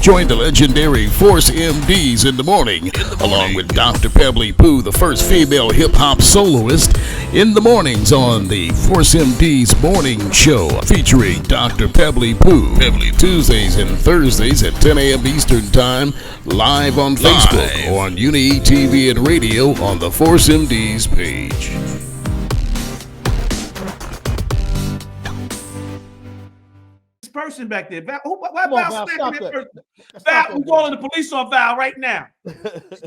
Join the legendary Force MDs in the morning, along with Dr. Pebbly Pooh, the first female hip-hop soloist, in the mornings on the Force MDs Morning Show, featuring Dr. Pebbly Pooh, Tuesdays and Thursdays at 10 a.m. Eastern Time, live on Facebook or on Uni TV and radio on the Force MDs page. Person back there. Val, why Val smacking that person? Val, we're calling the police on Val right now.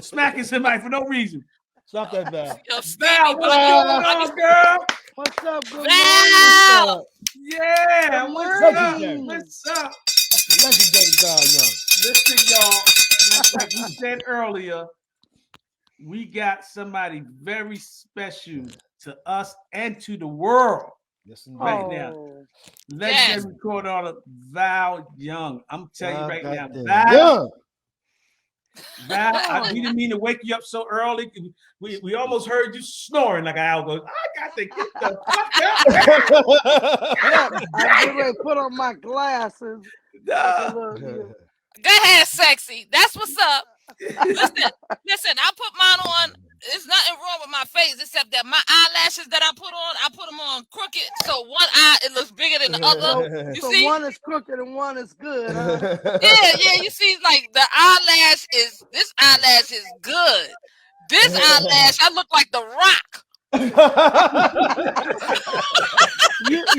Smacking somebody for no reason. Stop that, Val. Val, what's going on, girl? What's up, good Val? Yeah, what's up? Legendary Val Young. Listen, y'all, like we said earlier, we got somebody very special to us and to the world. Right now, legendary recorder artist Val Young. I'm telling you right now, Val, we didn't mean to wake you up so early. We almost heard you snoring like an owl goes. I got to get the fuck out. I really put on my glasses. Go ahead, sexy. That's what's up. Listen, I put mine on. There's nothing wrong with my face except that my eyelashes that I put them on crooked. So one eye, it looks bigger than the other. You see? One is crooked and one is good. Huh? Yeah. You see, like this eyelash is good. This eyelash, I look like The Rock.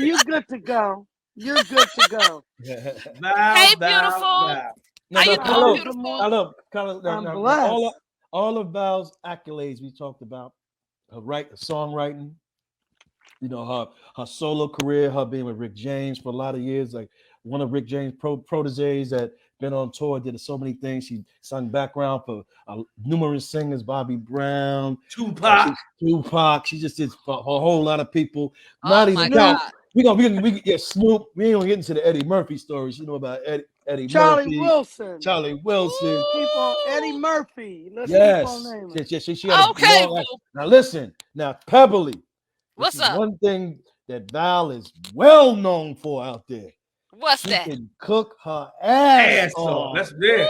You good to go. You're good to go. Hey, beautiful. How you doing, beautiful? I'm blessed. All of Val's accolades we talked about, her songwriting, her solo career, her being with Rick James for a lot of years, like one of Rick James' proteges that been on tour, did so many things. She sung background for numerous singers, Bobby Brown, Tupac. She just did for a whole lot of people. Oh my God. We get Snoop. We ain't gonna get into the Eddie Murphy stories. You know about Eddie Charlie Murphy. Wilson. Charlie Wilson. Keep on Eddie Murphy. Let's Yes. keep on naming. She had Okay. Now listen. Now Pebbly. What's up? One thing that Val is well known for out there. What's She that? can cook her ass off. off. That's it.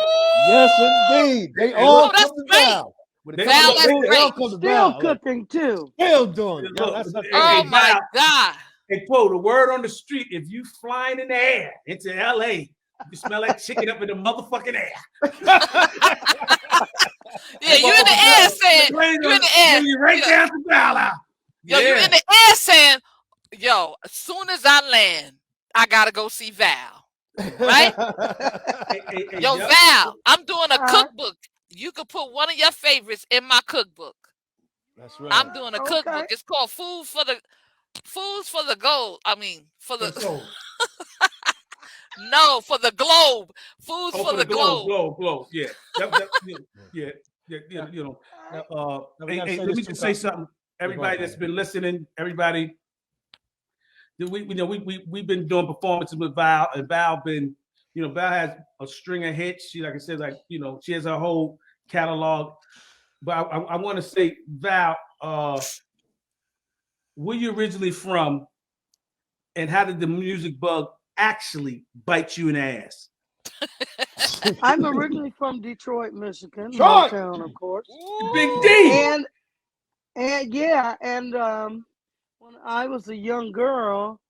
Yes, indeed. They all that's come to great. Val. Val, that's They all great. come to Still Val. cooking too. Still doing it. Look, That's Oh my God. Hey, quote, the word on the street, if you flying in the air into LA, you smell like chicken up in the motherfucking air. Yeah, you in the air saying, you in the air. You right down to Val. Yo, you in the air saying, yo, as soon as I land, I gotta go see Val. Right? Yo, Val, I'm doing a cookbook. You could put one of your favorites in my cookbook. That's right. I'm doing a cookbook. It's called Foods for the Gold. I mean, for the no, for the globe. Foods for the globe. Globe. Yeah. Yeah. Let me just say something. Everybody that's been listening, everybody. We've been doing performances with Val, and Val has a string of hits. She, like I said, she has her whole catalog. But I want to say, Val, where you originally from, and how did the music bug actually bite you in the ass? I'm originally from Detroit, Michigan, Motown, of course. Big D. And when I was a young girl,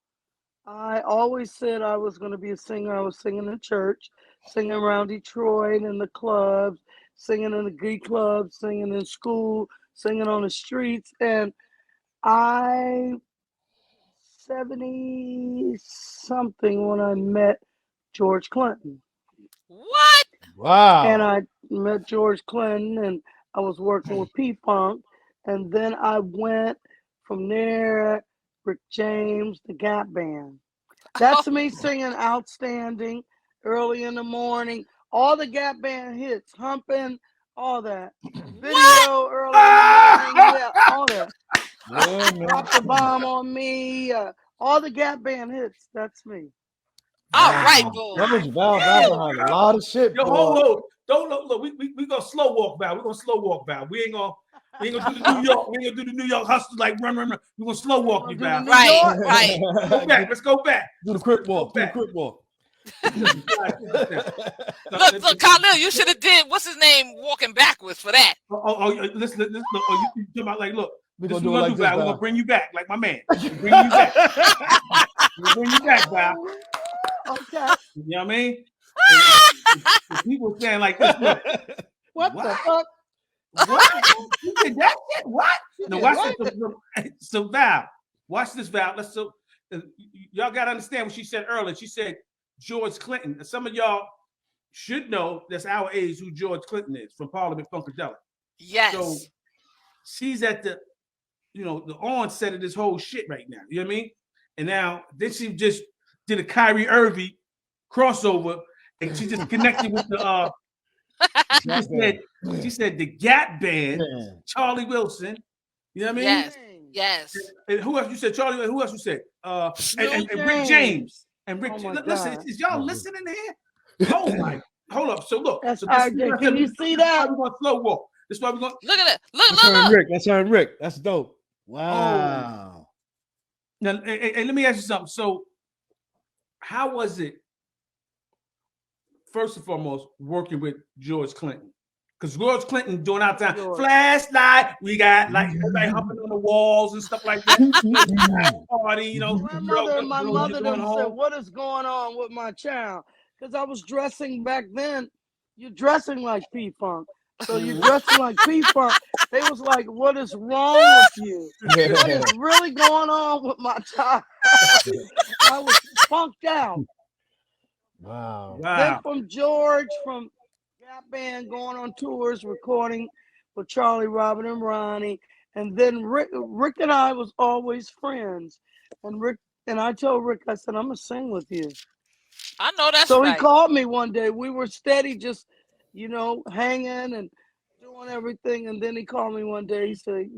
I always said I was going to be a singer. I was singing in church, singing around Detroit in the clubs, singing in the glee clubs, singing in school, singing on the streets. And I 70-something when I met George Clinton. What? Wow. And I met George Clinton, and I was working with P-Funk. And then I went from there, Rick James, the Gap Band. That's me singing Outstanding, Early in the Morning, all the Gap Band hits, Humping, all that. Video, Early in the Morning, yeah, all that. Drop the Bomb on Me, all the Gap Band hits, that's me. All right, boy. That was Val behind a lot of shit. Yo, hold. Don't look. We gonna slow walk Val. We're gonna slow walk Val. We ain't gonna do the New York. We ain't gonna do the New York hustle like run. We're gonna slow walk you, Val. Right. Let's go back. Do the crip walk. Look, Khalil, you should have did what's his name walking backwards for that. Listen. Look, you talking about like, look, We're this gonna do we're it gonna like do, this, Val. We're Val. gonna bring you back, like my man. Bring you back. Bring you back, Val. Okay. You know what I mean? And people saying like this. Look, What the fuck? What? You did that shit? What? No, watch this. So Val, watch this, Val. Y'all gotta understand what she said earlier. She said George Clinton. Some of y'all should know that's our age who George Clinton is from Parliament Funkadelic. Yes. So she's at the onset of this whole shit right now. You know what I mean? And now then she just did a Kyrie Irving crossover, and she just connected with the she said the Gap Band, Charlie Wilson. You know what I mean? Yes. And who else you said? Charlie. Who else you said? And Rick James. And Rick. Listen, is y'all listening here? Oh my! Hold up. So look. That's so RJ. Can you see that? We're going to slow walk. This is why we're going. Look at it. Look. That's her and Rick. That's dope. Wow. Now, and let me ask you something. So, how was it? First and foremost, working with George Clinton. Because George Clinton doing our time, flashlight, we got like everybody humping on the walls and stuff like that. Party, My mother said, "What is going on with my child?" Because I was dressing back then. You're dressing like P-Funk. So you're dressing like P-Funk. They was like, "What is wrong with you? What is really going on with my child?" I was funked out. Wow. Then from George, from Gap Band, going on tours, recording with Charlie, Robert, and Ronnie. And then Rick and I was always friends. And I told Rick, I said, "I'm going to sing with you." I know that's so right. He called me one day. We were steady, just, hanging and doing everything. And then he called me one day. He said,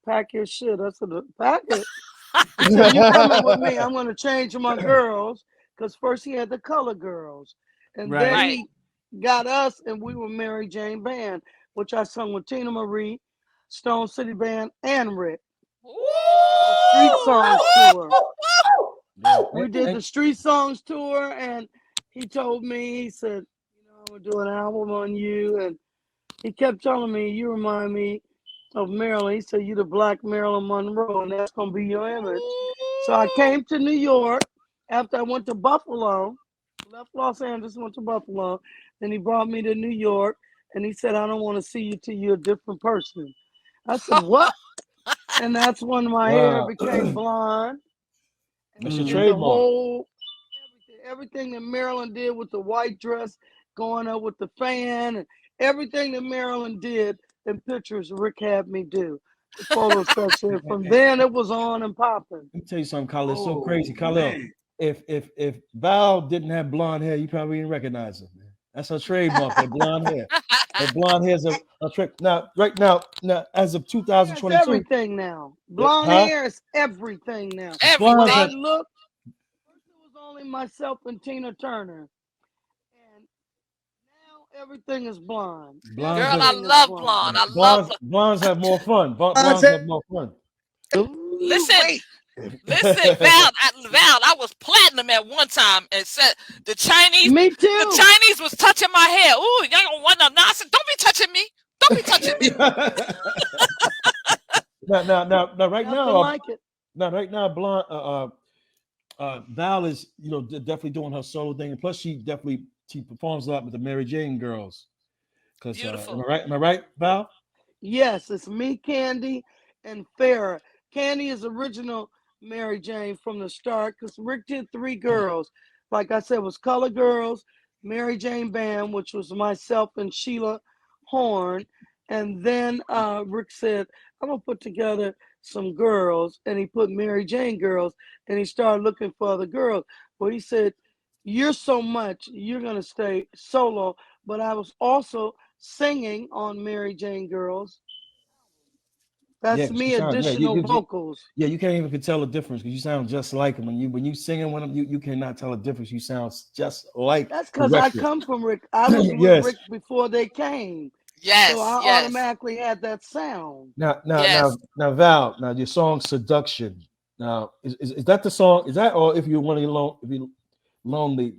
"Pack your shit." I said, "Pack it." He said, "You coming with me? I'm going to change my girls." Because first he had the color girls. And then he got us, and we were Mary Jane Band, which I sung with Tina Marie, Stone City Band, and Rick. Street Songs Tour. We did the Street Songs Tour, and he told me, he said, "I'm going to do an album on you." And he kept telling me, "You remind me of Marilyn." He said, "You're the Black Marilyn Monroe, and that's going to be your image." So I came to New York after I went to Buffalo, left Los Angeles, went to Buffalo. Then he brought me to New York, and he said, "I don't want to see you till you're a different person." I said, "What?" And that's when my hair became blonde. That's your trademark. Everything that Marilyn did with the white dress, going up with the fan, and everything that Marilyn did in pictures, Rick had me do. The photo section. From then, it was on and popping. Let me tell you something, Khalil. It's so crazy, Khalil. If Val didn't have blonde hair, you probably didn't recognize her. Man. That's her trademark. That blonde hair. That blonde hair's a trick. Now, right now, as of 2022, it's everything now. Blonde hair is everything now. Everything. When I look, first it was only myself and Tina Turner, and now everything is blonde. Girl, I love blonde. I love blondes have more fun. Blondes have more fun. Listen, Val, I was platinum at one time and said the Chinese. Me too. The Chinese was touching my hair. Ooh, y'all don't want no nonsense. Don't be touching me. Don't be touching me. Now, right now, like it. Right now, blonde. Val is, definitely doing her solo thing, and plus she performs a lot with the Mary Jane girls. Beautiful. Am I right, Val? Yes, it's me, Candy, and Farrah. Candy is original Mary Jane from the start, because Rick did 3 girls. Like I said, it was Color Girls, Mary Jane Band, which was myself and Sheila Horn. And then Rick said, "I'm going to put together some girls." And he put Mary Jane girls, and he started looking for other girls. Well, he said, "You're so much, you're going to stay solo." But I was also singing on Mary Jane girls. That's me, additional vocals. Yeah, you can't even tell the difference because you sound just like him. When you singing with him, you cannot tell the difference. You sound just like. That's because I come from Rick. I was with Rick before they came. Yes. So I automatically had that sound. Now, Val. Now, your song "Seduction." Now, is that the song? Is that, or if you're lonely?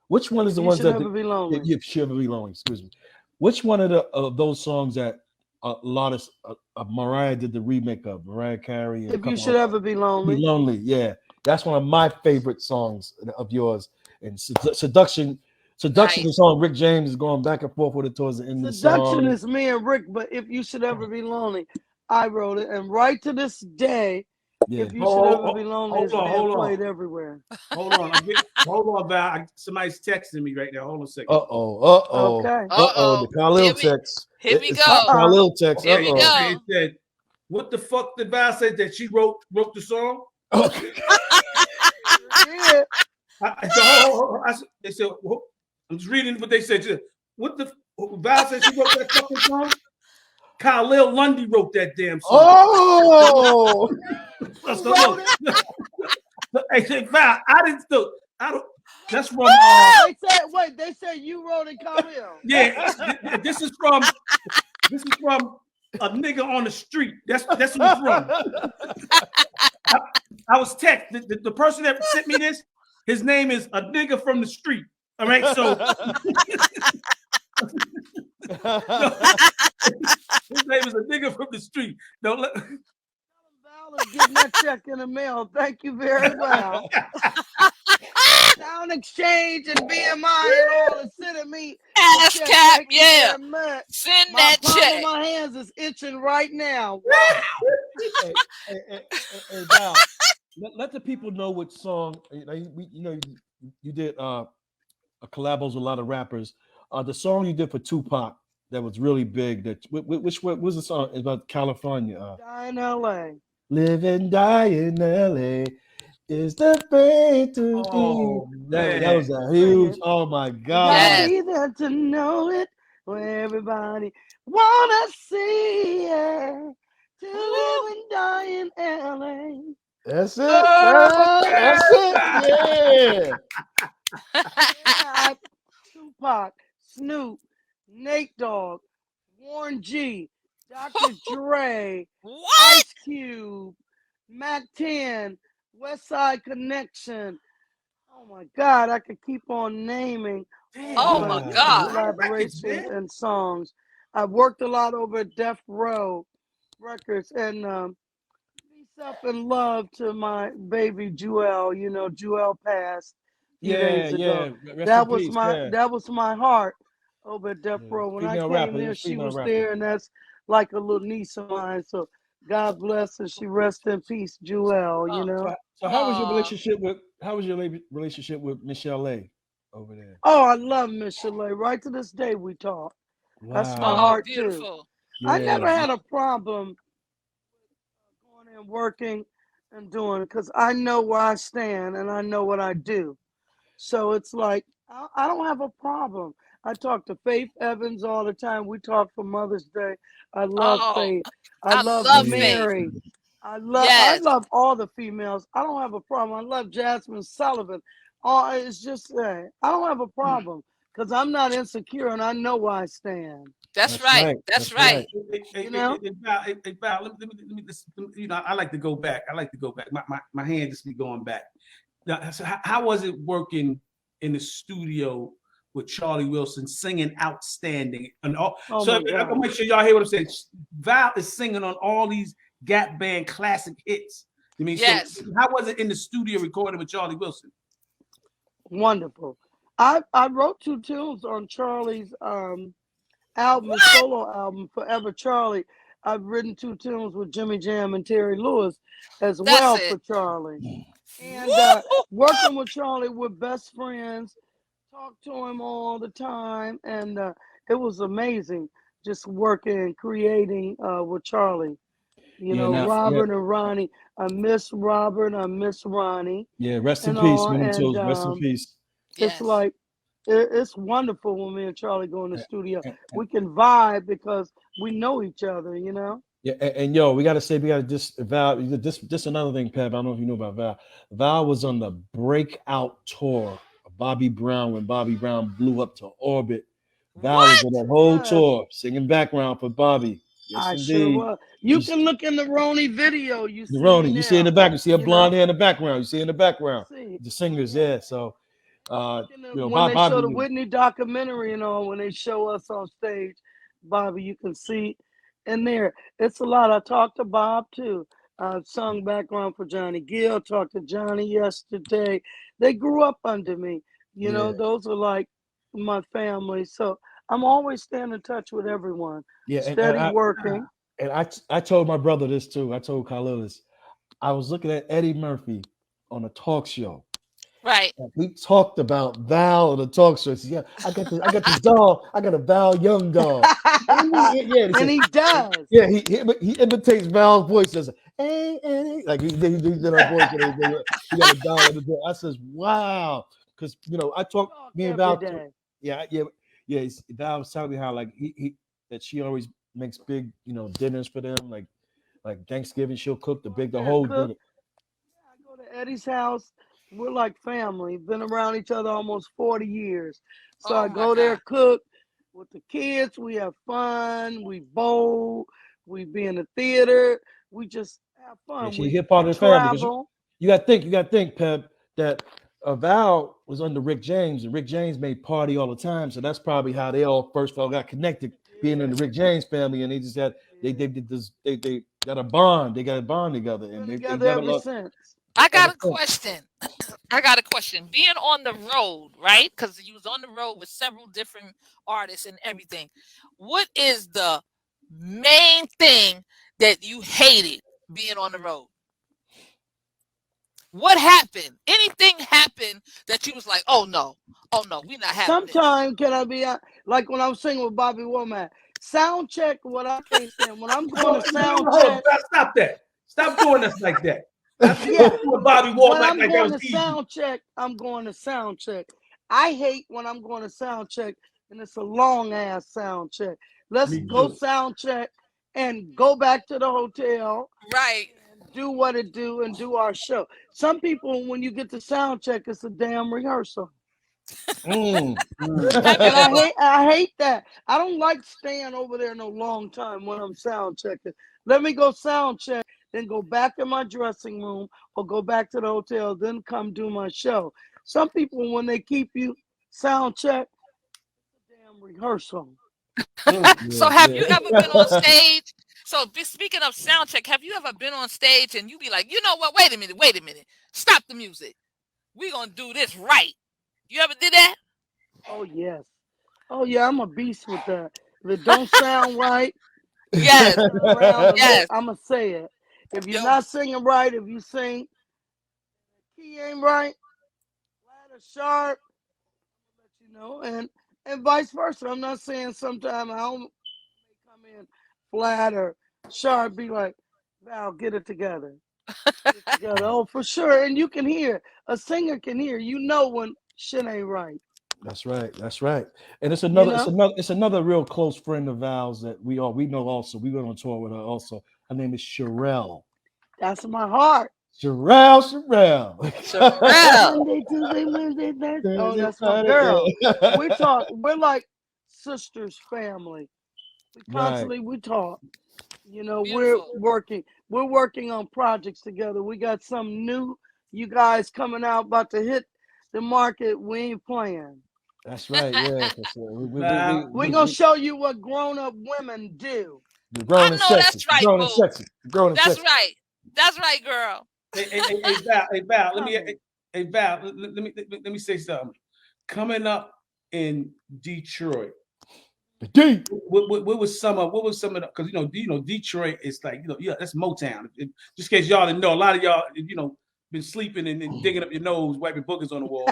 Which one is the You ones Should that Never Be Lonely. You should never be lonely? Excuse me. Which one of those songs that a lot of Mariah did the remake of? Mariah Carey and If You Should Ever Be Lonely. Be Lonely, yeah, that's one of my favorite songs of yours. And Seduction is a song Rick James is going back and forth with it towards the end of the song. Seduction is me and Rick, but If You Should Ever Be Lonely, I wrote it, and right to this day, If You Should Ever Be Lonely is being played everywhere. Hold on, Val. Somebody's texting me right now. Hold on a second. Okay. The Khalil text. Here we go. Khalil text. Here we go. It said, what the fuck did Val say that she wrote the song? Yeah. They said, I'm just reading what they said. What the Val said she wrote that fucking song? Khalil Lundy wrote that damn song. Oh, Hey, Val, I don't. That's from. They said you wrote it, Khalil. Yeah, this is from a nigga on the street. That's what it's from. I was texted. The person that sent me this, his name is a nigga from the street. All right, so his name is a nigga from the street. Don't let. Val is getting that check in the mail. Thank you very well. Sound Exchange and BMI and all is sending me. ASCAP, yeah. Send that palm check. of my hands is itching right now. Wow. Hey, Val, let the people know which song. You did collabos with a lot of rappers. The song you did for Tupac that was really big. Which was the song? It's about California. Die in LA. Live and die in LA. Is the way to be. That was a huge. Oh my God! Yes. Be there to know it, where everybody wanna see it. To live and die in LA. That's it. That's it. Yeah. Tupac, Snoop, Nate Dogg, Warren G, Dr. Dre, Ice Cube, Mac 10. West Side Connection. Oh my God, I could keep on naming. Oh my God. Collaborations and songs. I've worked a lot over at Death Row Records and peace up and love to my baby Jewel. You know, Jewel passed days ago. That was my heart over at Death Row. When I came there, she was there, and that's like a little niece of mine. So God bless her. She rests in peace, Jewel. You know. So how was your relationship with Michelle A over there? Oh, I love Michelle A. Right to this day, we talk. Wow. That's my heart beautiful. Too. Yeah. I never had a problem going and working and doing it because I know where I stand and I know what I do. So it's like I don't have a problem. I talk to Faith Evans all the time. We talk for Mother's Day. I love Faith. I love Mary. Faith. I love all the females. I don't have a problem. I love Jasmine Sullivan. It's just I don't have a problem because I'm not insecure and I know where I stand. That's right. That's right. You know, I like to go back. My hand just be going back. Now, so how was it working in the studio with Charlie Wilson singing outstanding and all? So I'll make sure y'all hear what I'm saying. Val is singing on all these Gap Band classic hits. I mean, yes. So how was it in the studio recording with Charlie Wilson? Wonderful. I wrote 2 tunes on Charlie's album, solo album, Forever Charlie. I've written 2 tunes with Jimmy Jam and Terry Lewis as well for Charlie. And working with Charlie, we're best friends. Talk to him all the time, and it was amazing just working and creating with Charlie. You know, Robert and Ronnie. I miss Robert. I miss Ronnie. Yeah, rest in peace, man. Rest in peace. It's like it's wonderful when me and Charlie go in the studio. We can vibe because we know each other. You know. Yeah, and we got to just Val. This another thing, Pep. I don't know if you know about Val. Val was on the breakout tour of Bobby Brown when Bobby Brown blew up to orbit. Val was on that whole tour singing background for Bobby. Yes, I indeed. sure was. You can look in the Ronnie video. You see in the back. You see a blonde hair in the background. You see in the background. The singers, yeah. So When they show the Whitney documentary and all, when they show us on stage, Bobby, you can see in there. It's a lot. I talked to Bob too. I've sung background for Johnny Gill. Talked to Johnny yesterday. They grew up under me. You know, those are like my family. So I'm always staying in touch with everyone. Yeah, steady working. And I told my brother this too. I told Khalil this. I was looking at Eddie Murphy on a talk show. Right. And he talked about Val on the talk show. He said, yeah, I got this doll. I got a Val Young doll. And he does. Yeah, he imitates Val's voice as hey, Eddie. Like he did her voice. And everything. He got a doll in the door. I says, wow. Because I talk me and Val. Val was telling me how like he that she always makes big, dinners for them, like Thanksgiving. She'll cook the whole dinner. I go to Eddie's house. We're like family. Been around each other almost 40 years. So I go there, cook with the kids. We have fun. We bowl. We be in the theater. We just have fun. She's hip part of the family. You got to think, Pep, that Val was under Rick James, and Rick James made party all the time. So that's probably how they all first got connected, being in the Rick James family, and they just had they got a bond. They got a bond together, and they never ever since. I got a question. Being on the road, right? Because you was on the road with several different artists and everything. What is the main thing that you hated being on the road? What happened? Anything happened that you was like, oh no, we not having Sometimes can I be like when I'm singing with Bobby Womack, sound check what I can't stand. When I'm going to sound check. Stop that. Stop doing us like that. Bobby when I'm going to sound check, I'm going to sound check. I hate when I'm going to sound check and it's a long ass sound check. Let's go sound check and go back to the hotel. Right. Do what it do and do our show. Some people, when you get to sound check, it's a damn rehearsal. And I hate that. I don't like staying over there no long time when I'm sound checking. Let me go sound check, then go back in my dressing room or go back to the hotel, then come do my show. Some people, when they keep you sound check, it's a damn rehearsal. So have you ever been on stage? So speaking of sound check, have you ever been on stage and you be like, you know what? Wait a minute. Stop the music. We're going to do this right. You ever did that? Oh, yes. Oh, yeah, I'm a beast with that. If it don't sound right, yes, I'm going to say it. If you're not singing right, if you sing, the key ain't right, flat or sharp, I'll let you know, and vice versa. I'm not saying sometimes I don't come in flat or sharp, be like, Val, get it together. Oh, for sure. And you can hear, a singer can hear, when shit ain't right. That's right. And it's another real close friend of Val's that we know also. We went on tour with her also. Her name is Sherelle. That's my heart. Sherelle. Monday, Tuesday, Wednesday, Thursday. Oh, that's my girl. We're like sisters, family. We talk. We're working on projects together. We got some new, you guys coming out, about to hit the market. We ain't playing. That's right. Yeah. We're going to show you what grown-up women do. Grown and sexy. That's right, grown and sexy. That's right. That's right, girl. Hey, Val, let me say something. Coming up in Detroit, what was some of the, because Detroit is like, that's Motown. Just in case y'all didn't know, a lot of y'all been sleeping and digging up your nose, wiping boogers on the wall.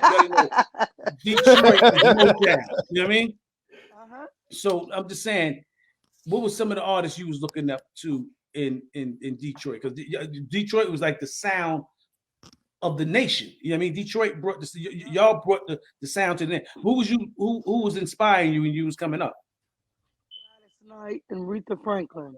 Detroit is Motown. You know what I mean? So I'm just saying, what was some of the artists you was looking up to in Detroit? Because Detroit was like the sound of the nation. You know what I mean? Detroit brought this. Y'all brought the sound to the nation. Who was inspiring you when you was coming up? Gladys Knight and Aretha Franklin.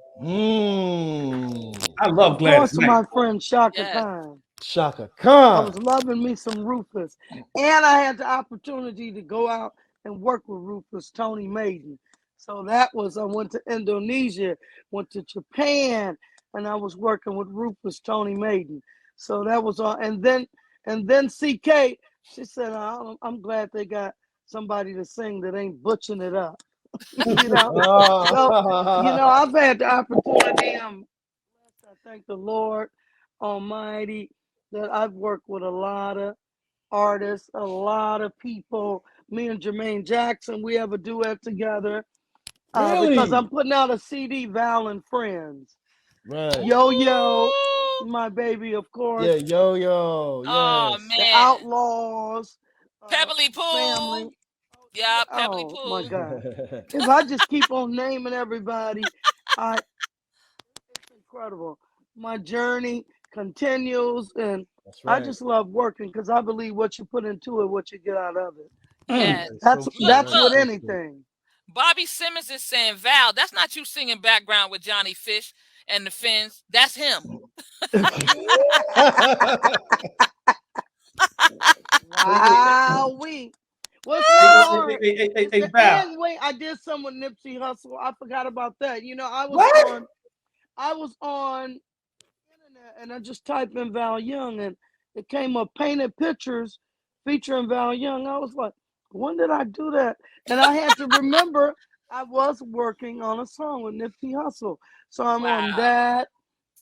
I love Gladys Knight. My friend Shaka Khan. Shaka Khan. I was loving me some Rufus, and I had the opportunity to go out and work with Rufus, Tony Maiden. So I went to Indonesia, went to Japan, and I was working with Rufus, Tony Maiden. So that was all. And then CK She said, I'm glad they got somebody to sing that ain't butchering it up. You know? So, I've had the opportunity. I'm blessed. I thank the Lord Almighty that I've worked with a lot of artists, a lot of people. Me and Jermaine Jackson, we have a duet together. Really? Because I'm putting out a CD, Val and Friends. Right. Yo, my baby, of course. Yeah, yo. Yes. Oh man. The Outlaws. Pebbly Pool. Family. Yeah, Pebbly Oh Pool. my God. If I just keep on naming everybody, it's incredible. My journey continues, and Right. I just love working because I believe what you put into it, what you get out of it. Yes. That's Look. with anything. Bobby Simmons is saying, Val, that's not you singing background with Johnny Fish and the Fins. That's him. Wow, what's hard? Hey, Val. And wait, I did some with Nipsey Hussle. I forgot about that. I was on internet and I just typed in Val Young and it came up painted pictures featuring Val Young. I was like, when did I do that? And I had to remember I was working on a song with Nipsey Hussle. So I'm on that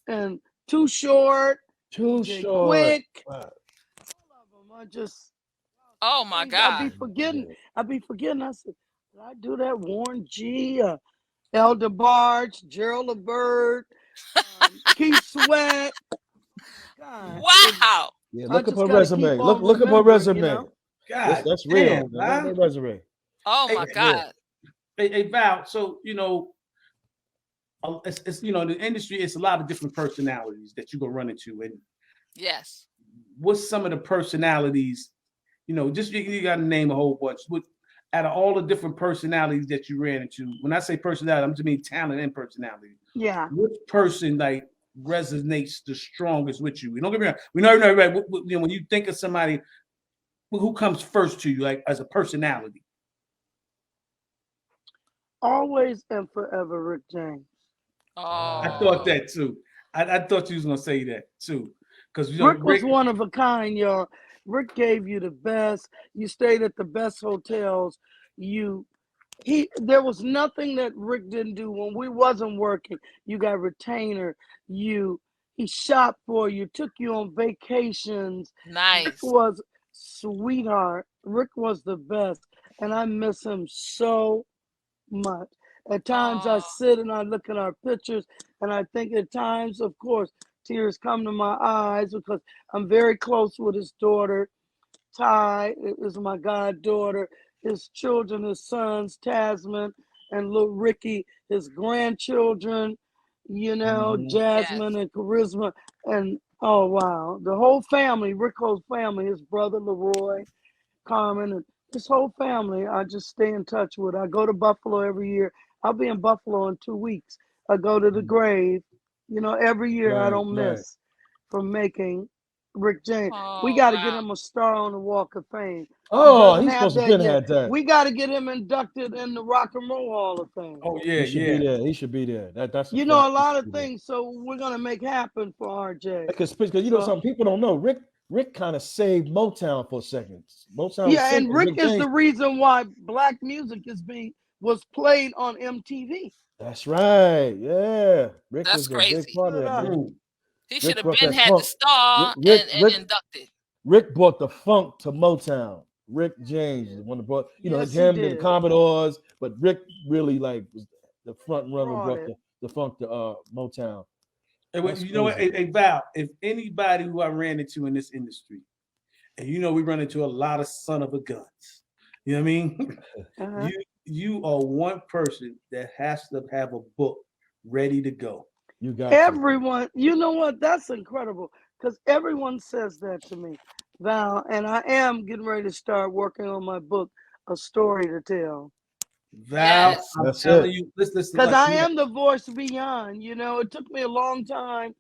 and Too Short. Too DJ Short. Quick. Wow. All of them. I just. Oh my God. I'd be forgetting. I said, did I do that? Warren G, Elder Barge, Gerald LeBird, Keith Sweat. God. Wow. Yeah, look up her resume. Look up her resume. God, that's real. Look at her resume. Oh my God. Hey, Val. So it's the industry. It's a lot of different personalities that you're gonna run into, and yes. What's some of the personalities? Just you got to name a whole bunch. Out of all the different personalities that you ran into, when I say personality, I'm just mean talent and personality. Yeah. Which person resonates the strongest with you? Don't get me wrong. We know right. When you think of somebody, who comes first to you, as a personality? Always and forever, Rick James. Oh. I thought that too. I thought you was gonna say that too, because Rick was one of a kind, y'all. Rick gave you the best. You stayed at the best hotels. There was nothing that Rick didn't do when we wasn't working. You got retainer. He shopped for you, took you on vacations. Nice. Rick was sweetheart. Rick was the best, and I miss him so much. At times I sit and I look at our pictures, and I think at times, of course, tears come to my eyes because I'm very close with his daughter. Ty is my goddaughter. His children, his sons, Tasman and little Ricky, his grandchildren, Jasmine and Charisma. And oh, wow. The whole family, Rico's family, his brother Leroy, Carmen, and this whole family, I just stay in touch with. I go to Buffalo every year. I'll be in Buffalo in 2 weeks. I go to the grave. Every year I don't miss from making Rick James. We got to get him a star on the Walk of Fame. Oh, he's supposed to have had that. We got to get him inducted in the Rock and Roll Hall of Fame. Oh yeah, he should be there. He should be there. That's a lot of things. So we're gonna make happen for RJ. Because some people don't know Rick kind of saved Motown for a second. And Rick is the reason why black music was played on MTV. That's right. Yeah. Rick was crazy. A big part of that. He should have had the star and inducted. Rick brought the funk to Motown. Rick James is one that brought, him and the Commodores, but Rick really was the front runner, brought the funk to Motown. And you know what, hey, Val, if anybody who I ran into in this industry, and we run into a lot of son of a guns, you know what I mean? Uh-huh. You are one person that has to have a book ready to go. You got everyone. You know what? That's incredible because everyone says that to me, Val, and I am getting ready to start working on my book, A Story to Tell. Val, I'm telling you, listen, because I am the voice beyond. It took me a long time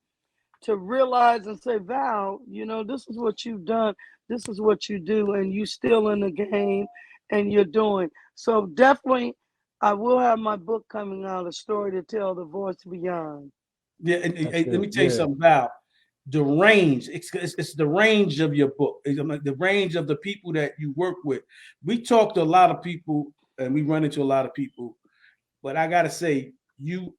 to realize and say, Val, this is what you've done, this is what you do, and you still in the game, and you're doing. So definitely, I will have my book coming out, A Story to Tell, The Voice Beyond. Yeah, and let me tell you something, Val. the range. It's the range of your book. It's the range of the people that you work with. We talk to a lot of people, and we run into a lot of people, but I gotta say, you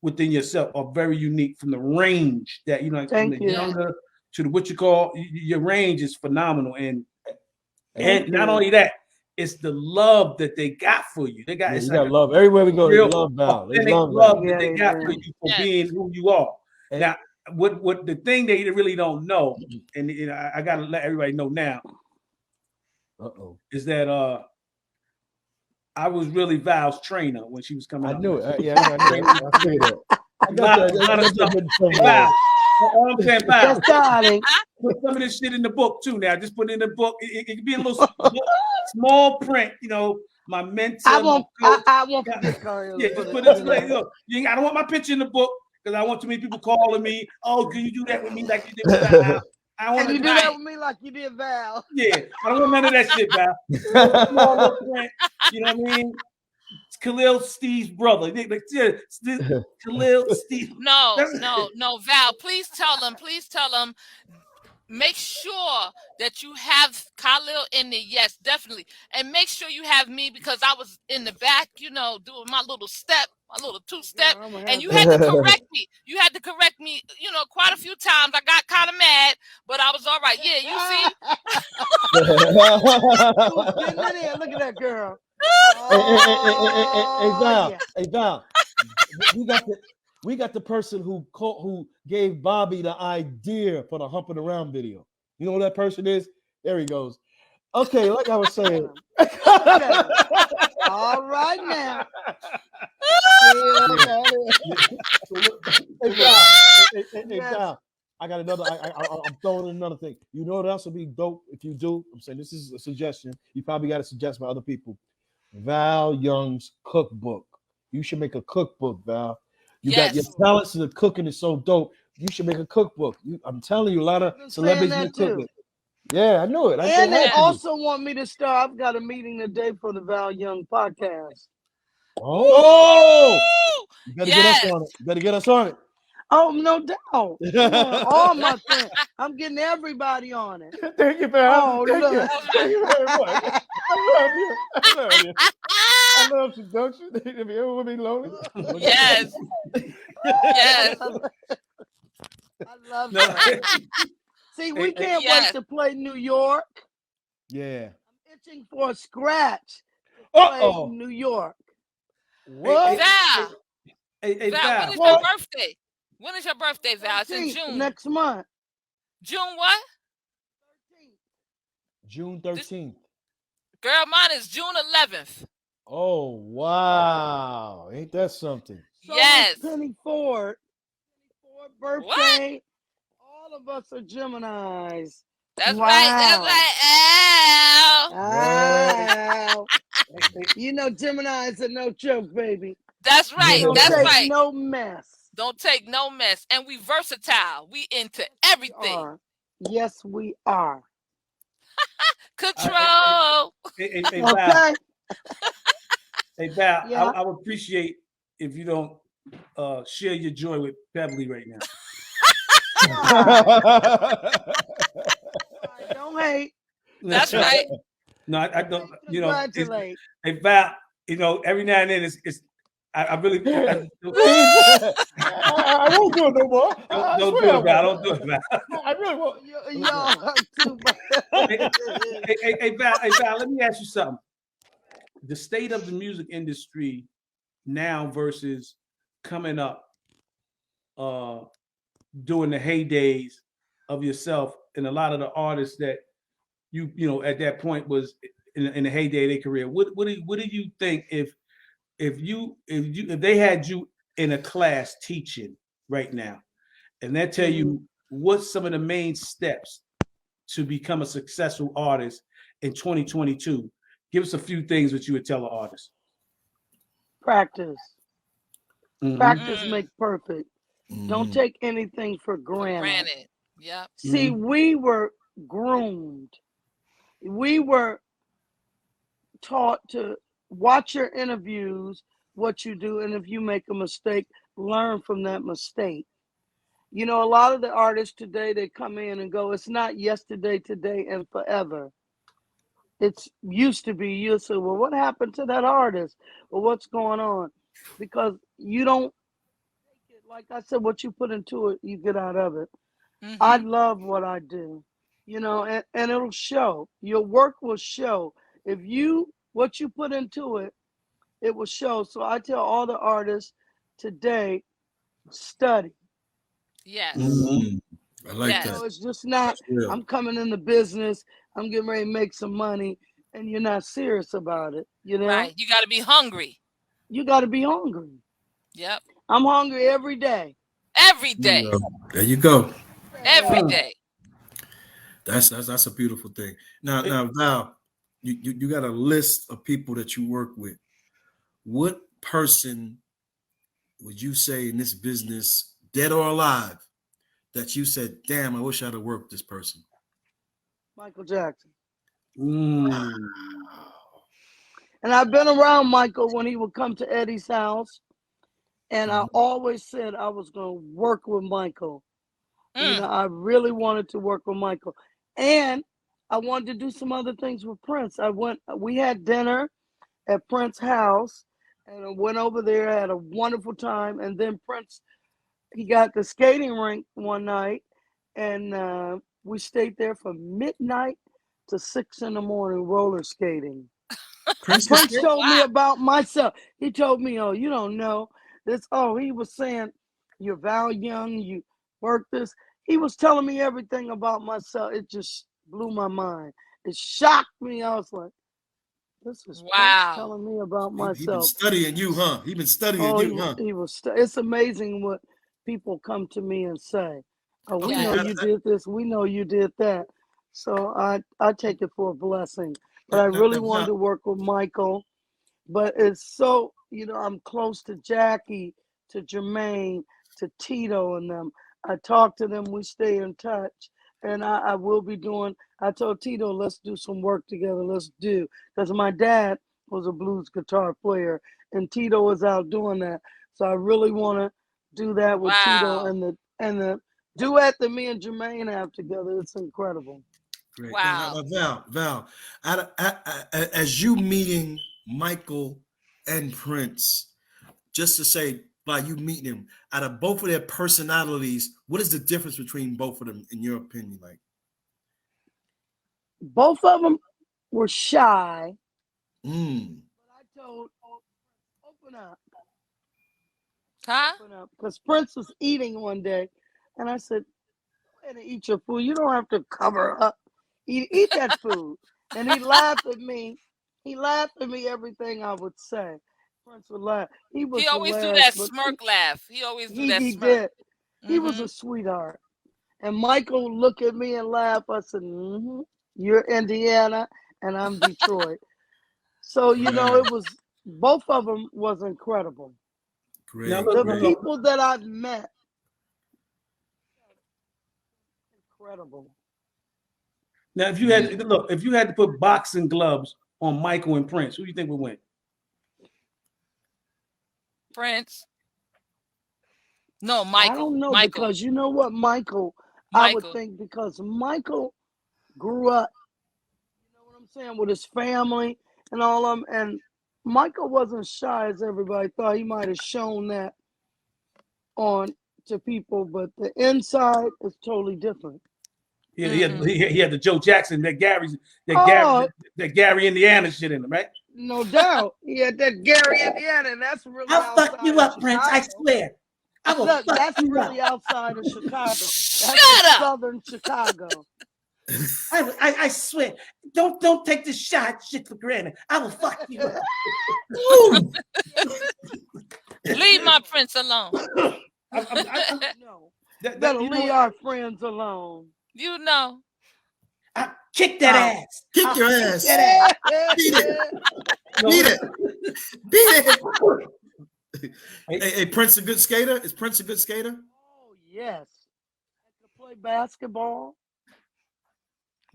within yourself are very unique from the range that from the younger to the what you call your range is phenomenal, and not only that, it's the love that they got for you. They got you got love everywhere we go. They love Val. They love that they got for you for being who you are. Now, what the thing they really don't know, and I gotta let everybody know now, is that I was really Val's trainer when she was coming up. I knew it. I knew it. I figured it. I got that. Val, all I'm saying, Val, put some of this shit in the book too. Now, just put it in the book. It can be a little small print. My mentor. I won't forget, Carl. Yeah, just put it. Look, I don't want my picture in the book because I want too many people calling me. Oh, can you do that with me like you did with Val? I want you do that with me like you did Val. Yeah, I don't want none of that shit, Val. Small little print. You know what I mean? Khalil Steve's brother. Khalil Steve. No, Val. Please tell them. Make sure that you have Khalil in there. Yes, definitely. And make sure you have me because I was in the back, doing my little step, my little two-step. And you had to correct me. You had to correct me, quite a few times. I got kind of mad, but I was all right. Yeah, you see? Getting in there. Look at that girl. Hey, Val. We got the person who gave Bobby the idea for the humping around video. You know who that person is? There he goes. Okay, like I was saying. All right now. Hey, Val, I got another. I'm throwing in another thing. You know what else would be dope if you do? I'm saying this is a suggestion. You probably got to suggest by other people. Val Young's cookbook. You should make a cookbook, Val. You got your talents in the cooking is so dope. You should make a cookbook. I'm telling you, a lot of celebrities make cooking. Yeah, I knew it. And they also want me to start. I've got a meeting today for the Val Young podcast. Oh, you better get us on it. You better get us on it. Oh, no doubt. All my friends. I'm getting everybody on it. Thank you, Val. Oh, look. Thank you very much. I love you. I love you, don't you? If you ever want to be lonely. Yes. Yes. I love that. See, we can't wait to play New York. Yeah. I'm itching for a scratch to play New York. What? Val. Hey, Val, when is your birthday? When is your birthday, Val? It's in June. Next month. June what? 13th. June 13th. Girl, mine is June 11th. Oh, wow. Ain't that something? So yes. Penny Ford. Birthday. What? All of us are Geminis. That's right. Ow. Geminis are no joke, baby. That's right. That's right. No mess. Don't take no mess. And we versatile. We into everything. Yes, we are. Control. Hey, okay. Val. Hey, Val, I would appreciate if you don't share your joy with Beverly right now. Don't hate. That's right. No, I don't. Congratulate. Hey, Val, every now and then it's I really. I won't do it no more. Don't do it, Val. Don't do it, Val. I really won't. Y'all too Hey, Val, let me ask you something. The state of the music industry now versus coming up, during the heydays of yourself and a lot of the artists that you at that point was in the heyday of their career. What do you think if they had you in a class teaching right now, and they tell you what's some of the main steps to become a successful artist in 2022? Give us a few things that you would tell an artist. Practice. Practice makes perfect. Don't take anything for granted. Yeah. See, we were groomed. We were taught to watch your interviews, what you do, and if you make a mistake, learn from that mistake. You know, a lot of the artists today, they come in and go, it's not yesterday, today, and forever. It's used to be. You'll say, well, what happened to that artist? Well, what's going on? Because you don't take it, like I said, what you put into it, you get out of it. I love what I do, you know, and it'll show. Your work will show. If what you put into it, it will show. So I tell all the artists today, study. Yes. I like Yes. that. So it's just not, I'm coming in the business, I'm getting ready to make some money, and you're not serious about it, you know? Right. You got to be hungry. You got to be hungry. Yep. I'm hungry every day. Every day. There you go. Every day. That's a beautiful thing. Now, Val, you got a list of people that you work with. What person would you say in this business, dead or alive, that you said, damn, I wish I'd have worked this person? Michael Jackson. And I've been around Michael when he would come to Eddie's house. And I always said I was going to work with Michael. You know, I really wanted to work with Michael. And I wanted to do some other things with Prince. We had dinner at Prince's house, and I went over there, had a wonderful time. And then Prince, he got the skating rink one night, and we stayed there from midnight to 6 a.m. roller skating. Prince told me about myself. He told me, oh, you don't know this. Oh, he was saying, you're Val Young, you work this. He was telling me everything about myself. It just blew my mind. It shocked me. I was like, this is Prince telling me about myself. He's been studying you, huh? He's been studying you, huh? He was. It's amazing what people come to me and say. Oh, we know you did this. We know you did that. So I take it for a blessing. But I really wanted to work with Michael. But it's so, you know, I'm close to Jackie, to Jermaine, to Tito and them. I talk to them. We stay in touch. And I will be doing, I told Tito, let's do some work together. Let's do. Because my dad was a blues guitar player. And Tito was out doing that. So I really want to do that with Tito and the duet that me and Jermaine have together. It's incredible. Great. Wow. Now, Val, as you meeting Michael and Prince, just to say, by you meeting him, out of both of their personalities, what is the difference between both of them, in your opinion? Like, both of them were shy. But I told, open up. Open up. Because Prince was eating one day, and I said, go ahead and eat your food. You don't have to cover up. Eat that food. And he laughed at me. He laughed at me everything I would say. Prince would laugh. He always do that smirk laugh. He always do that smirk. Did. He was a sweetheart. And Michael looked at me and laughed. I said, you're Indiana and I'm Detroit. So, you know, it was, both of them was incredible. Great. The people that I've met, incredible. Now, if you had to put boxing gloves on Michael and Prince, who do you think would win? Prince. No, Michael. I don't know, because you know what, Michael, I would think, because Michael grew up, you know what I'm saying, with his family and all of them, and Michael wasn't shy as everybody thought. He might have shown that on to people, but the inside is totally different. Yeah, he had the Joe Jackson, that Gary Indiana shit in him, right? No doubt. He had that Gary Indiana, and that's really I'll fuck you up, Prince. I swear. I will fuck that's you really up. outside of Chicago. That's Shut up. Southern Chicago. I swear. Don't take this shit for granted. I will fuck you up. Leave my Prince alone. No. Better leave our friends alone. You know. Kick that ass. Kick your ass. Beat it. Beat it. Hey, Prince a good skater? Is Prince a good skater? Oh, yes. I can play basketball.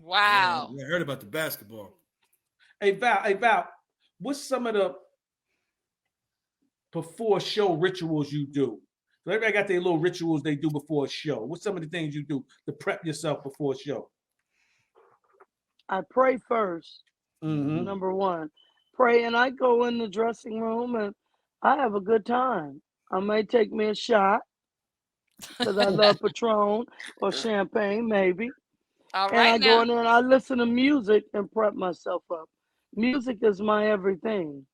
Wow. Yeah, I heard about the basketball. Hey, Val, what's some of the before show rituals you do So everybody got their little rituals they do before a show. What's some of the things you do to prep yourself before a show? I pray 1st. Number one, pray, and I go in the dressing room and I have a good time. I may take me a shot because I love Patron or champagne, maybe. All And right I go now. in there and I listen to music and prep myself up. Music is my everything.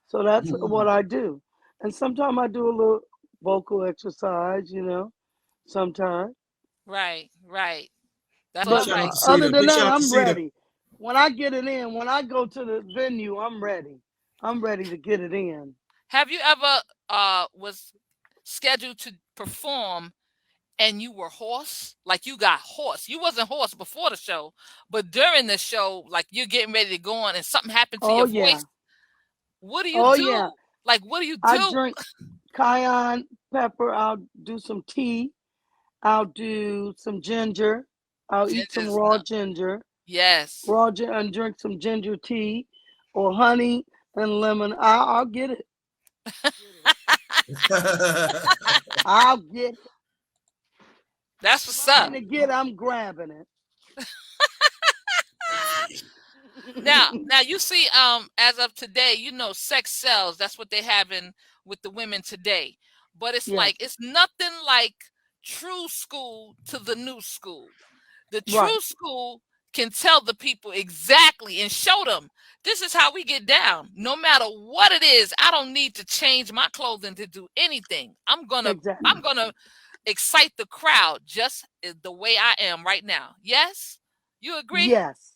So that's what I do. And sometimes I do a little vocal exercise, sometimes. Right. That's But all right. other than that, I'm ready. When I get it in, when I go to the venue, I'm ready. I'm ready to get it in. Have you ever was scheduled to perform and you were hoarse? Like you got hoarse. You wasn't hoarse before the show, but during the show, like you're getting ready to go on and something happened to your Yeah. voice. What do you Oh do? yeah. Like what do you I do? drink cayenne pepper. I'll do some tea. I'll do some ginger. I'll eat some Ginger's raw not. ginger. Yes. And drink some ginger tea or honey and lemon. I'll get it. I'll get it. That's what's up. To get, I'm grabbing it. Now you see, as of today, sex sells. That's what they're having with the women today. But it's like it's nothing like true school to the new school. The true school can tell the people exactly and show them this is how we get down. No matter what it is, I don't need to change my clothing to do anything. I'm gonna excite the crowd just the way I am right now. Yes, you agree? Yes,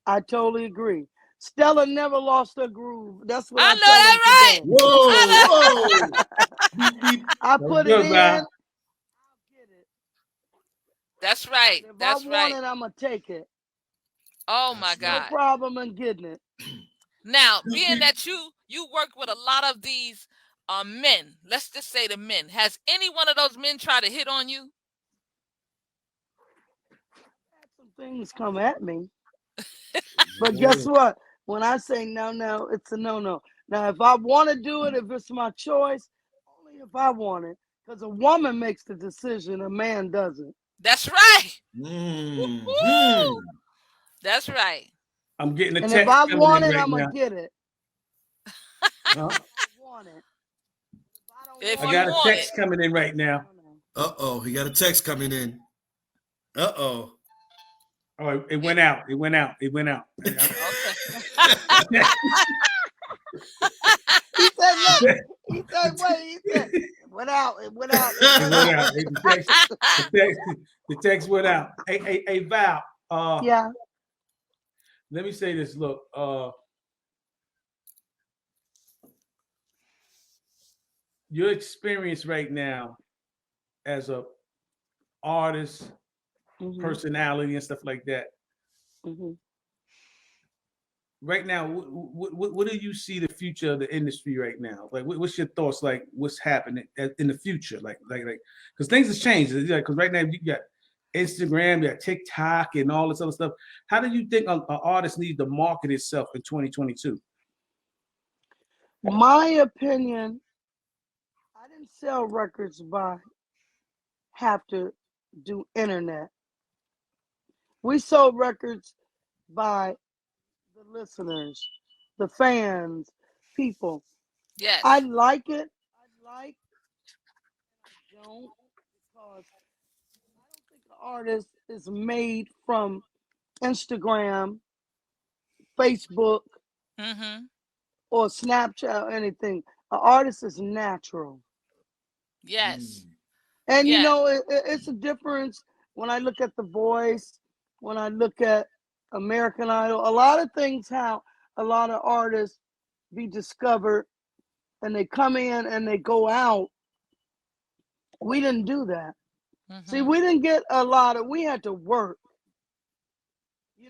I totally agree. Stella never lost her groove. That's what I I know tell that them right. today. I put it in. I'll get it. That's right. If That's I right. want it, I'm gonna take it. Oh my God. No problem in getting it. Now, being that you work with a lot of these men, let's just say the men, has any one of those men tried to hit on you? Some things come at me. But guess what? When I say no, it's a no. Now, if I want to do it, if it's my choice, only if I want it. Because a woman makes the decision, a man doesn't. That's right. That's right. I'm getting a text. And if I want it, right I'm now. going to get it. I want it. If I got a text coming in right now. He got a text coming in. Oh, it went out. It went out. He said, wait. He said, it went out. It went out. The text went out. Hey, Val. Yeah. Let me say this. Look, your experience right now as a artist, personality, and stuff like that. Right now, what do you see the future of the industry right now? Like, what's your thoughts? Like, what's happening in the future? Like, because things have changed. Because right now you got Instagram, you got TikTok, and all this other stuff. How do you think an artist needs to market itself in 2022? My opinion, I didn't sell records by have to do internet. We sold records by the listeners, the fans, people. Yes. I like it. I don't, because I don't think an artist is made from Instagram, Facebook, or Snapchat or anything. An artist is natural. Yes. And it's a difference when I look at The Voice, when I look at American Idol, a lot of things, how a lot of artists be discovered and they come in and they go out. We didn't do that. See, we didn't get we had to work.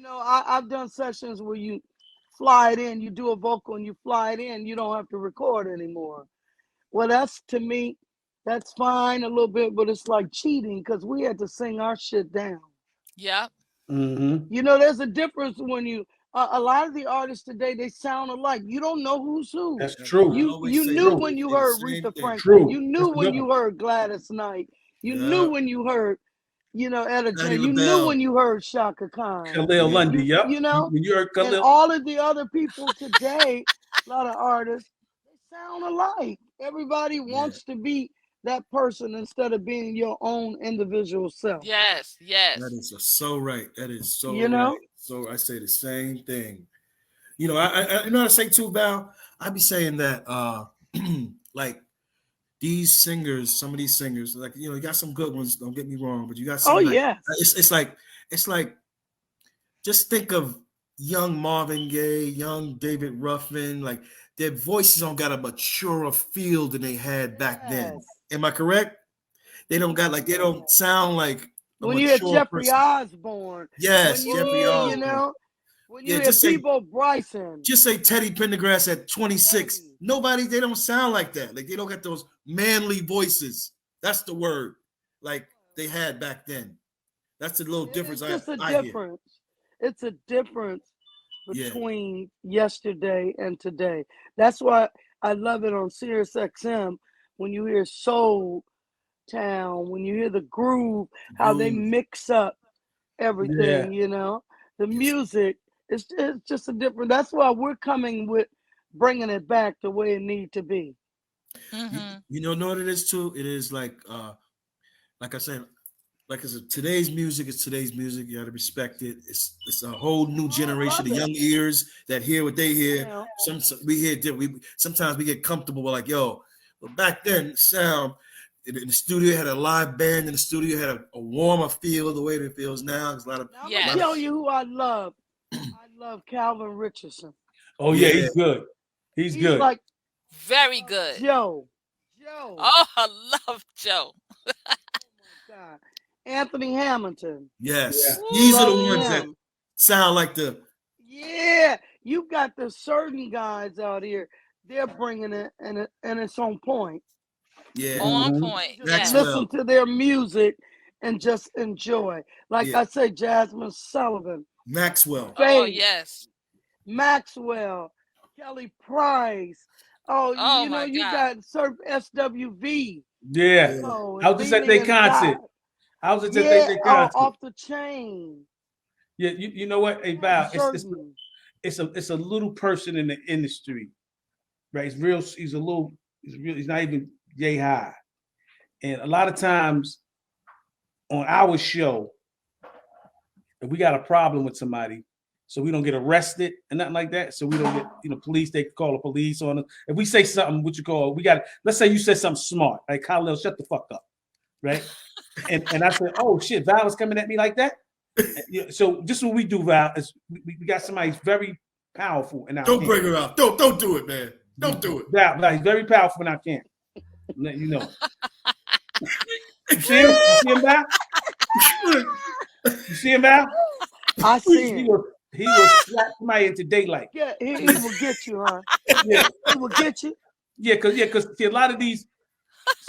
I've done sessions where you fly it in, you do a vocal and you fly it in, you don't have to record anymore. Well, to me, that's fine a little bit, but it's like cheating because we had to sing our shit down. Yeah. There's a difference when you a lot of the artists today, they sound alike. You don't know who's who. That's true. You knew when you heard Aretha Franklin. True. You knew when you heard Gladys Knight. You knew when you heard, Etta James. You knew when you heard Shaka Khan. Khalil Lundy, yep. You know, when you heard Khalil. And all of the other people today, a lot of artists, they sound alike. Everybody wants to be that person instead of being your own individual self. Yes. That is so right. That is so know? right. So I say the same thing. You know, I you know what I say too, Val? I be saying that like these singers, some of these singers, like, you got some good ones, don't get me wrong, but you got some it's like just think of young Marvin Gaye, young David Ruffin, like their voices don't got a maturer feel than they had back then. Am I correct? They don't got they don't sound like when you hear Jeffrey Osborne. Yes, Jeffrey Osborne. You know, when you hear Peabo Bryson. Just say Teddy Pendergrass at 26. Nobody, they don't sound like that. Like they don't get those manly voices. That's the word. Like they had back then. That's the little difference. It's a difference. It's a difference between yesterday and today. That's why I love it on Sirius XM when you hear Soul Town, when you hear the groove, how they mix up everything, the music. It's just a different. That's why we're coming with bringing it back the way it need to be. Mm-hmm. You know what it is too? It is like I said, today's music is today's music. You got to respect it. It's a whole new generation of young ears that hear what they hear. Sometimes we get comfortable. We're like, yo, but back then sound in the studio had a live band. In the studio had a warmer feel the way it feels now. There's a lot of. I'm gonna tell you who I love. I love Calvin Richardson. Oh yeah, he's good. He's good. Like very good. Joe. Oh, I love Joe. Oh my God. Anthony Hamilton. Yes. These are the ones that sound like the. Yeah, you got the certain guys out here. They're bringing it, and it's on point. Yeah, on point. Just listen to their music and just enjoy. Like I say, Jasmine Sullivan, Maxwell. Faith, oh yes, Maxwell, Kelly Price. Oh, you got Surf SWV. Yeah. How's this at their concert? How's it at their concert? Off the chain. Yeah, you know what? Hey, Val, it's a little person in the industry, right? He's real. He's not even yay high, and a lot of times on our show, if we got a problem with somebody, so we don't get arrested and nothing like that, so we don't get police. They call the police on us. If we say something, let's say you said something smart, like Khalil, shut the fuck up, right? and I said, oh shit, Val is coming at me like that. So this is what we do, Val. Is we got somebody who's very powerful in our camp. Don't bring her out. Don't do it, man. Don't do it. Val, he's very powerful in our camp. Let you know. You see him? You see him, Val? You see him, Val? I see him. He will slap somebody into daylight. Yeah, he will get you, huh? Yeah, he will get you. Yeah, because a lot of these.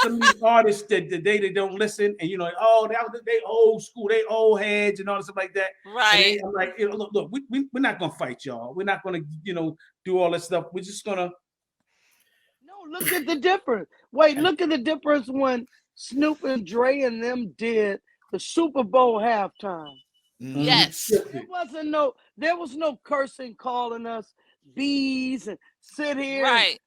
Some of these artists that they don't listen, and they old school, they old heads and all stuff like that. Right. I'm like, look, we're not gonna fight y'all. We're not gonna, do all that stuff. We're just gonna. No, look at the difference. Wait, look at the difference when Snoop and Dre and them did the Super Bowl halftime. Mm-hmm. Yes. There was no cursing, calling us bees and sit here. Right.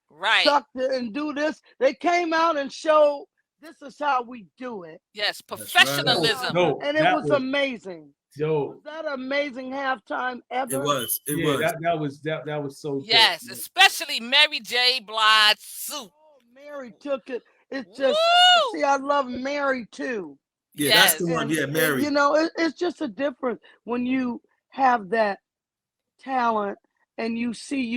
Suck and do this. They came out and showed this is how we do it. Yes, professionalism. No, and it was amazing. Was that an amazing halftime ever? It was. That was so good. Yes, especially Mary J. Blige's Soup. Oh, Mary took it. It's just see, I love Mary too. Yeah, that's the one. Yeah, Mary. It's just a difference when you have that talent and you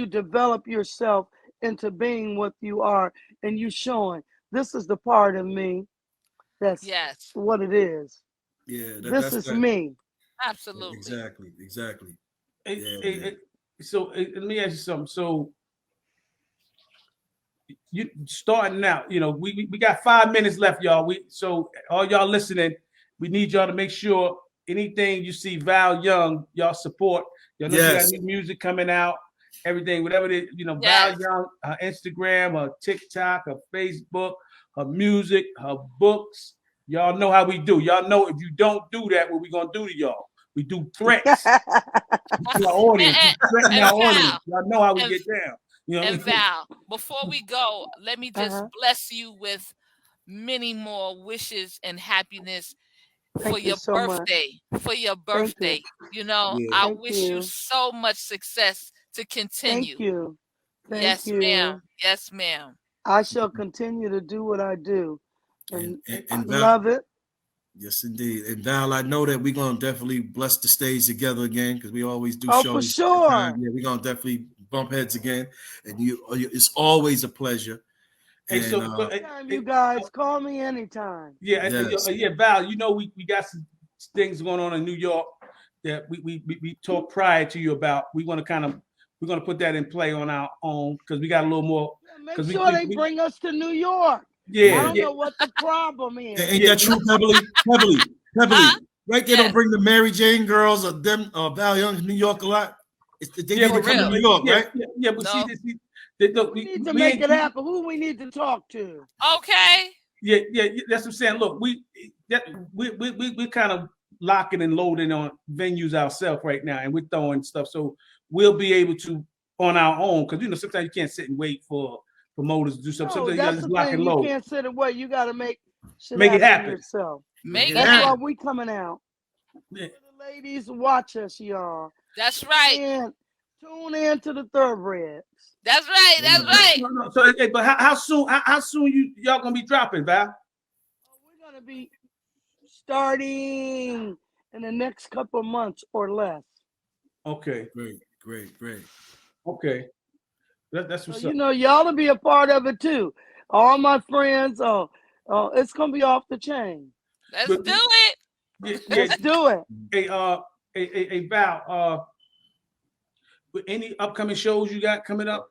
develop yourself into being what you are, and you showing this is the part of me that's what it is. Yeah, this is me. Absolutely. Exactly. So let me ask you something. So you starting out, we got 5 minutes left, y'all. So all y'all listening, we need y'all to make sure anything you see Val Young, y'all support. Y'all know she got new music coming out. Everything, whatever it is, Val Young, her Instagram, her TikTok, her Facebook, her music, her books. Y'all know how we do. Y'all know if you don't do that, what we gonna do to y'all? We do threats to our audience. We threaten our audience. Y'all know how we get down. And Val, before we go, let me just bless you with many more wishes and happiness for your birthday. For your birthday. I wish you so much success to continue. Thank you. Yes, ma'am. Yes, ma'am. I shall continue to do what I do. And I love it. Yes, indeed. And Val, I know that we're going to definitely bless the stage together again because we always do shows. For sure. Yeah, we're going to definitely bump heads again. And it's always a pleasure. And you guys call me anytime. Yeah, Val, we got some things going on in New York that we talked prior to you about. We're going to put that in play on our own because we got a little more. Make sure they bring us to New York. Yeah, I don't know what the problem is. Ain't that true, Pebbly? Right there, don't bring the Mary Jane girls or them Val Young to New York a lot. They need to come to New York, right? Yeah, but we need to make it happen. Who we need to talk to? Okay. Yeah, that's what I'm saying. Look, we kind of locking and loading on venues ourselves right now, and we're throwing stuff, so we'll be able to on our own because sometimes you can't sit and wait for promoters to do something. Sometimes you gotta just lock and load. You can't sit and wait. You got to make it happen yourself. That's why we coming out. Yeah. The ladies, watch us, y'all. That's right. And tune in to the Thoroughbreds. That's right. That's right. No. So, but how soon y'all gonna be dropping, Val? We're gonna be starting in the next couple of months or less. Okay. Great. Okay. That's what's up. Y'all will be a part of it too. All my friends, it's gonna be off the chain. Let's do it. Let's do it. Hey, Val. Any upcoming shows you got coming up?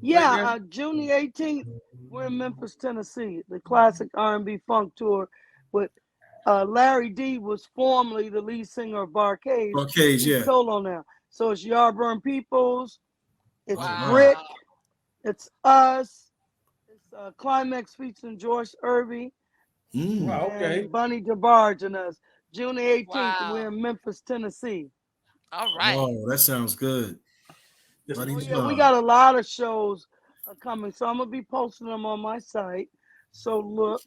June the 18th, we're in Memphis, Tennessee. The classic R&B funk tour with Larry D was formerly the lead singer of Barcade. He's solo now. So it's Yardburn Peoples. It's Rick. It's us. It's Climax featuring George Irby. Wow, okay. And Bunny DeBarge and us. June the 18th, we're in Memphis, Tennessee. All right. Oh, that sounds good. We got a lot of shows coming. So I'm going to be posting them on my site. So look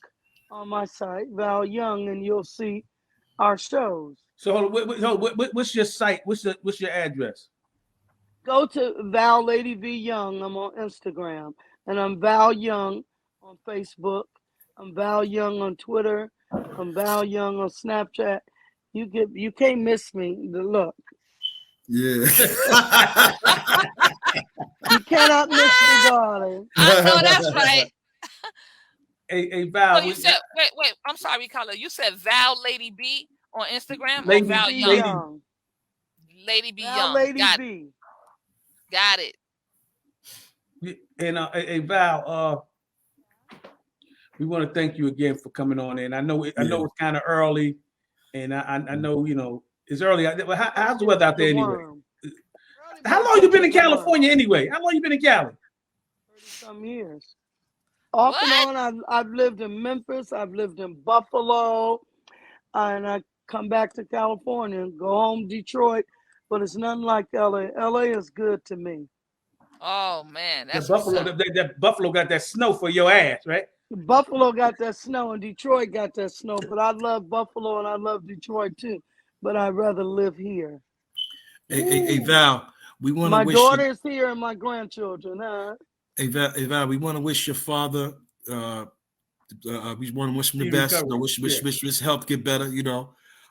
on my site, Val Young, and you'll see our shows. So what's your site? What's your address? Go to Val Lady V Young. I'm on Instagram. And I'm Val Young on Facebook. I'm Val Young on Twitter. I'm Val Young on Snapchat. You can't miss me. Look. Yeah. You cannot miss me, darling. I know that's right. Hey, Val. So you said wait. I'm sorry, Carla. You said Val Lady B on Instagram Lady or Val Young? Lady B Val Young. Lady B. Got it. And hey, Val. We want to thank you again for coming on in. I know it's kind of early, and I know it's early. How's the weather out there anyway? How long you been in California anyway? How long you been in Cali? 30-some years. Off and on, I've lived in Memphis. I've lived in Buffalo, and I come back to California and go home Detroit. But it's nothing like LA. LA is good to me. Oh man, that's that Buffalo got that snow for your ass, right? Buffalo got that snow and Detroit got that snow, but I love Buffalo and I love Detroit too. But I'd rather live here. Hey, Val, we want to wish my daughter's here and my grandchildren. Hey, Val, we want to wish your father. We want to wish him the best. Wish his health get better.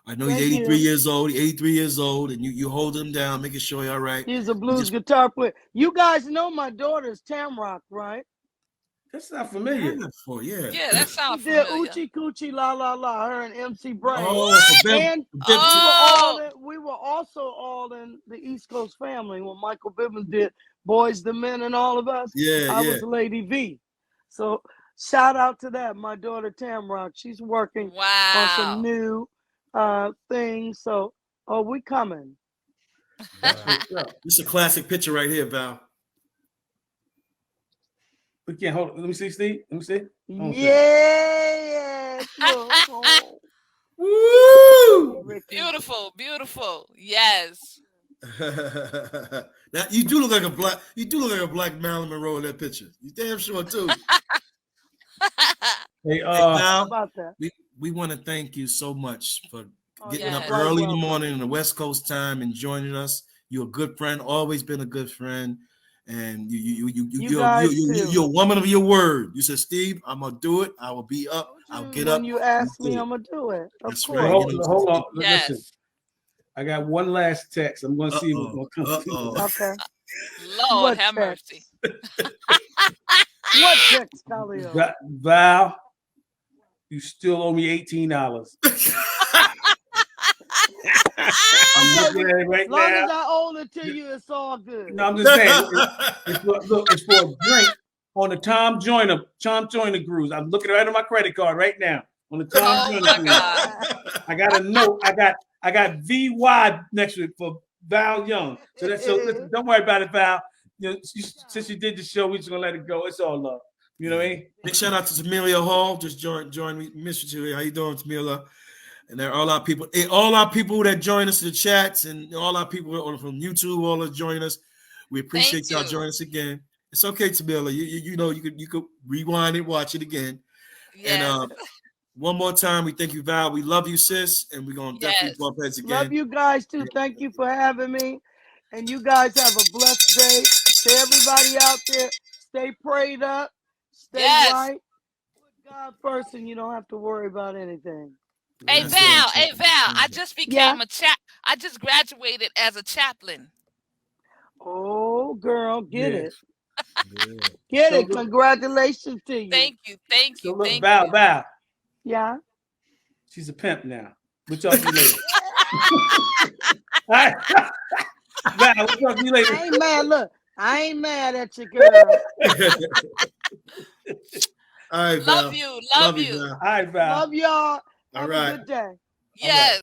I know he's 83 years old. 83 years old, and you hold him down, making sure he's all right. He's a blues guitar player. You guys know my daughter's Tamrock, right? That's not familiar. Yeah, that sounds familiar. Oochie Coochie La La La, her and MC Brain. We were also all in the East Coast family when Michael Bivins did Boys the Men and all of us. I was Lady V. So shout out to that. My daughter Tamrock, she's working on some new things. So we coming. That's what's up. This is a classic picture right here, Val. We can't hold it. Let me see, Steve. Let me see. Yeah. Woo! Beautiful, beautiful. Yes. Now you do look like a black. You do look like a black Marilyn Monroe in that picture. You damn sure too. Hey, Val, about that? we want to thank you so much for getting yes. up early in the morning in the West Coast time and joining us. You're a good friend. Always been a good friend. And you're a woman of your word. You said, Steve, I'm gonna do it. I will be up. I'll get up. When you ask me, I'm gonna do it. That's course. right. Hold on. Yes. Listen. I got one last text. I'm gonna see what's gonna come through. Okay. Lord have mercy. What text, Khalil? Val, you still owe me $18. I'm looking at it right now. As long now. as I own it to you, it's all good. No, I'm just saying. It's for a drink on the Tom Joyner cruise. I'm looking right on my credit card right now on the Tom Joyner cruise. God. I got a note. I got VY next to it for Val Young. So listen, don't worry about it, Val. You know, since you did the show, we're just gonna let it go. It's all love. You know what I mean? Big shout out to Tamelia Hall. Just joined me, Mr. Chile. How you doing, Tamelia? And there are all our people that join us in the chats, and all our people from YouTube, all that join us. We appreciate y'all joining us again. It's okay, Tamelia. You know you could rewind it, watch it again. Yes. And one more time, we thank you, Val. We love you, sis, and we're gonna definitely bump heads again. Love you guys too. Thank you for having me, and you guys have a blessed day. To everybody out there, stay prayed up, stay right, put God first, and you don't have to worry about anything. Hey Val, I just became I just graduated as a chaplain. Oh, girl, get it. Get it. Congratulations to you. Thank you. So look, Val. Yeah. She's a pimp now. We'll talk to you later. All right. Val, we'll talk to you later. I ain't mad. Look, I ain't mad at you, girl. All right, Val. Love you. All right, Val. Love y'all. Have a good day. Yes.